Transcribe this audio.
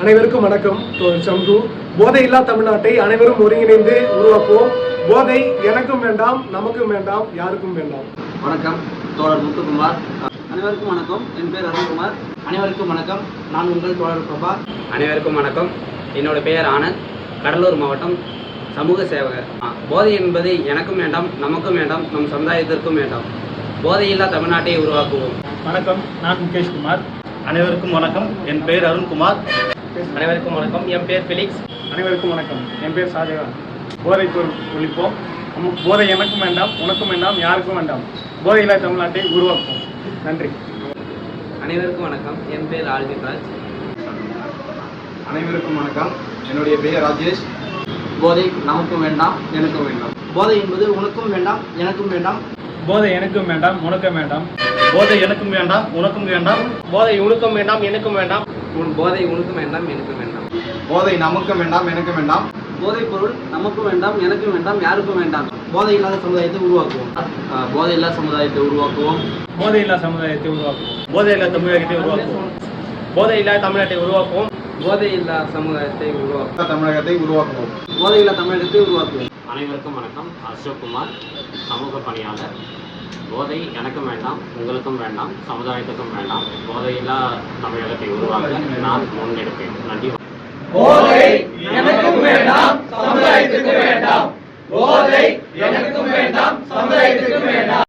அனைவருக்கும் வணக்கம். சந்து போதையில்லா தமிழ்நாட்டை அனைவரும் ஒருங்கிணைந்து உருவாக்குவோம். போதை எனக்கும் வேண்டாம், நமக்கும் வேண்டாம், யாருக்கும் வேண்டாம். வணக்கம், தோழர் முத்துக்குமார். அனைவருக்கும் வணக்கம். என் பேர் அருண்குமார். அனைவருக்கும் வணக்கம். நான் உங்கள் தோழர் பிரபா. அனைவருக்கும் வணக்கம். என்னோட பெயர் ஆனந்த், கடலூர் மாவட்டம், சமூக சேவகர். போதை என்பது எனக்கும் வேண்டாம், நமக்கும் வேண்டாம், நம் சமுதாயத்திற்கும் வேண்டாம். போதையில்லா தமிழ்நாட்டை உருவாக்குவோம். வணக்கம், நான் முகேஷ்குமார். அனைவருக்கும் வணக்கம். என் பெயர் அருண்குமார். அனைவருக்கும் வணக்கம். என் பேர் ஃபெலிக்ஸ். அனைவருக்கும் வணக்கம். என் பேர் ஷாஜகான். போதைப் பொருள் ஒழிப்போம். போதை எனக்கும் வேண்டாம், உனக்கும் வேண்டாம், யாருக்கும் வேண்டாம். போதையில்லா தமிழ்நாட்டை உருவாக்குவோம். நன்றி. அனைவருக்கும் வணக்கம். என் பேர் ஆல்வின் ராஜ். அனைவருக்கும் வணக்கம். என்னுடைய பெயர் ராஜேஷ். போதை நமக்கும் வேண்டாம், எனக்கும் வேண்டாம். போதை என்பது உனக்கும் வேண்டாம், எனக்கும் வேண்டாம். போதை எனக்கும் வேண்டாம், உனக்கும் வேண்டாம். போதை எனக்கும் வேண்டாம், உனக்கும் வேண்டாம். போதை உனக்கும் வேண்டாம், எனக்கும் வேண்டாம். போதை உனக்கும் வேண்டாம், எனக்கும் வேண்டாம். போதை நமக்கும் வேண்டாம், எனக்கும் வேண்டாம். போதைப் பொருள் நமக்கும் வேண்டாம், எனக்கும் வேண்டாம், யாருக்கும் வேண்டாம். போதை இல்லாத சமுதாயத்தை உருவாக்குவோம். போதை இல்லாத சமுதாயத்தை உருவாக்குவோம். போதையில்லா சமுதாயத்தை உருவாக்குவோம். போதையில்லா தமிழகத்தை உருவாக்குவோம். போதையில்லா தமிழ்நாட்டை உருவாக்குவோம். போதையில்லா சமுதாயத்தை உருவாக்குவோம். தமிழகத்தை உருவாக்குவோம். போதையில்லா தமிழகத்தை உருவாக்குவோம். அனைவருக்கும் வணக்கம். அசோக்குமார், சமூக பணியாளர். போதை எனக்கும் வேண்டாம், உங்களுக்கும் வேண்டாம், சமுதாயத்துக்கும் வேண்டாம். போதையில்லா தமிழகத்தை உருவாக்க நான் முன்னெடுப்பேன். நன்றி. போதை எனக்கும் வேண்டாம், சமுதாயத்துக்கு வேண்டாம். போதை எனக்கும் வேண்டாம், சமுதாயத்துக்கு வேண்டாம்.